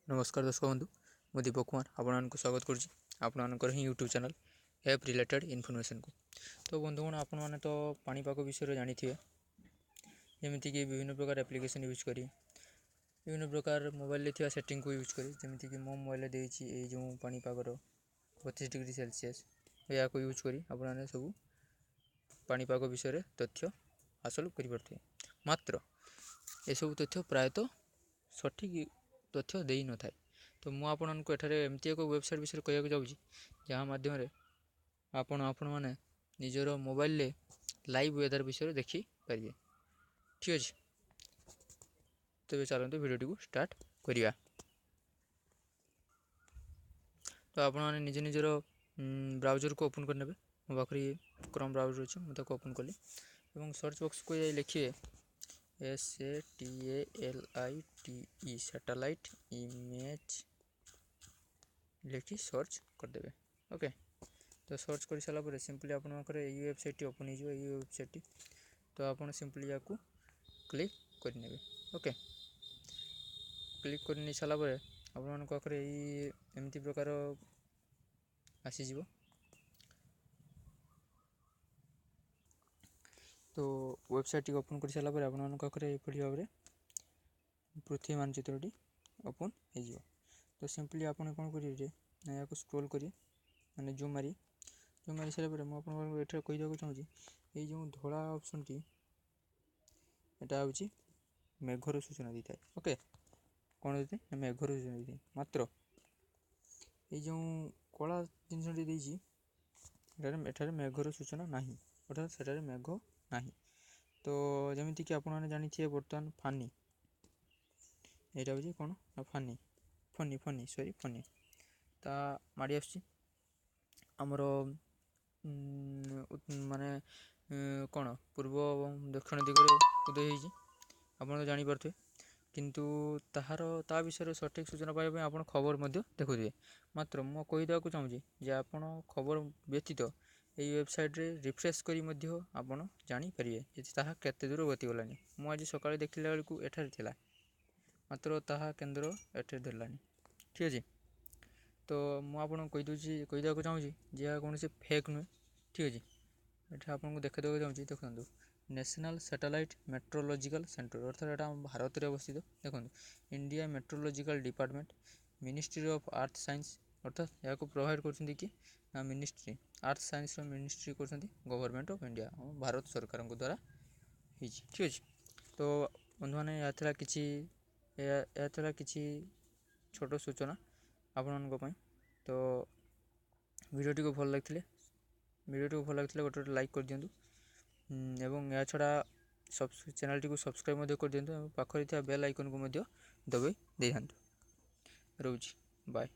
नमस्कार दर्शक बंधु मु दीपक कुमार आपको स्वागत कर YouTube channel app related information को। तो बंधुगण आपण मैंने तो पाणीपाग विषय जानी थे जमीक विभिन्न प्रकार एप्लिकेशन यूज करी विभिन्न प्रकार मोबाइल थी सेटिंग को यूज करी जमीक मो मोबाइल देती जो पाणीपागर 32 डिग्री सेल्सियस या यूज करी आपने सब पाणीपाग विषय तथ्य हासिल कर मात्र यू तथ्य प्रायतः सठिक तथ्य दे न था। तो मुझे एमती एक वेबसाइट विषय कहना चाहूँगी जहाँ मध्यम आपण मैंने निजर मोबाइल लाइव वेदर विषय देखिपारे। ठीक अच्छे तेज चलते भिडियो को स्टार्ट करवा। तो आपण मैंने निज निजर ब्राउजर को ओपन करने मो पाखे क्रोम ब्राउजर अच्छे मुझे ओपन कली और सर्च बॉक्स को लिखिए SATALITE सैटेलाइट इमेज लिखी सर्च करदे। ओके तो सर्च कर सारापर सिंपली आप वेबसाइट ओपन हो वेबसाइट तो आप सिंपली या क्लिक करने। ओके क्लिक कर सारापर आपरे एमती प्रकार आसीज। तो वेबसाइट ओपन कर सारापर आपरे भाव में पृथ्वी मानचित्रटी ओपन हो। तो सिंपली आप कौन करेंगे या स्क्रोल करेंगे माने जूम मारी सारापर मुझे कहीदेक चाहूँगी ये जो धला ऑप्शन टी यहाँ हूँ मेघर सूचना दी था। ओके कौन देते मेघर सूचना दी मात्र ये जो कला जिनस एठार मेघर सूचना ना अर्थात से मेघ ना। तो जमीक आप जानी बर्तमान फानी यहाँ हूँ कौन ना Fani funny funny sorry funny ता माड़ी आमर माने कौन पूर्व दक्षिण दिगरे उदय होती आप तो जापे किंतु ताहार ता विषय सठिक सूचना पाइबा आप खबर देखुए। मात्र मु कहीदेक चाहूँगी जे आप खबर व्यतीत ये वेबसाइट रे रिफ्रेश करी आप जानीपारे केते दूर गतिगला। मु आज सकाଳେ देखला बेलू एठार थिला मात्र ताहा केन्द्र एठार धरलानी। ठीक अच्छे तो मुझे कहीदेक चाहूँगी जे कौन से फेक नुहे। ठीक अच्छे ये आपको देखा चाहूँगी देखो नेशनल सैटेलाइट मेट्रोलॉजिकल सेंटर अर्थात यहाँ भारत में अवस्थित। देखो India meteorological department ministry of earth science अर्थात यहाँ प्रोवाइड कर मिनिस्ट्री अर्थ साइंस मिनिस्ट्री कर गवर्नमेंट ऑफ इंडिया भारत सरकार द्वारा। ठीक अच्छे तो बंधु मैंने यह किसी छोट सूचना आपण तो वीडियो को भल लगी गोटे लाइक कर दिंतु एवं या छड़ा चैनल टी सब्सक्राइब कर दिंतु पाखरे बेल आइकन को दबाई दे था। रोज बाय।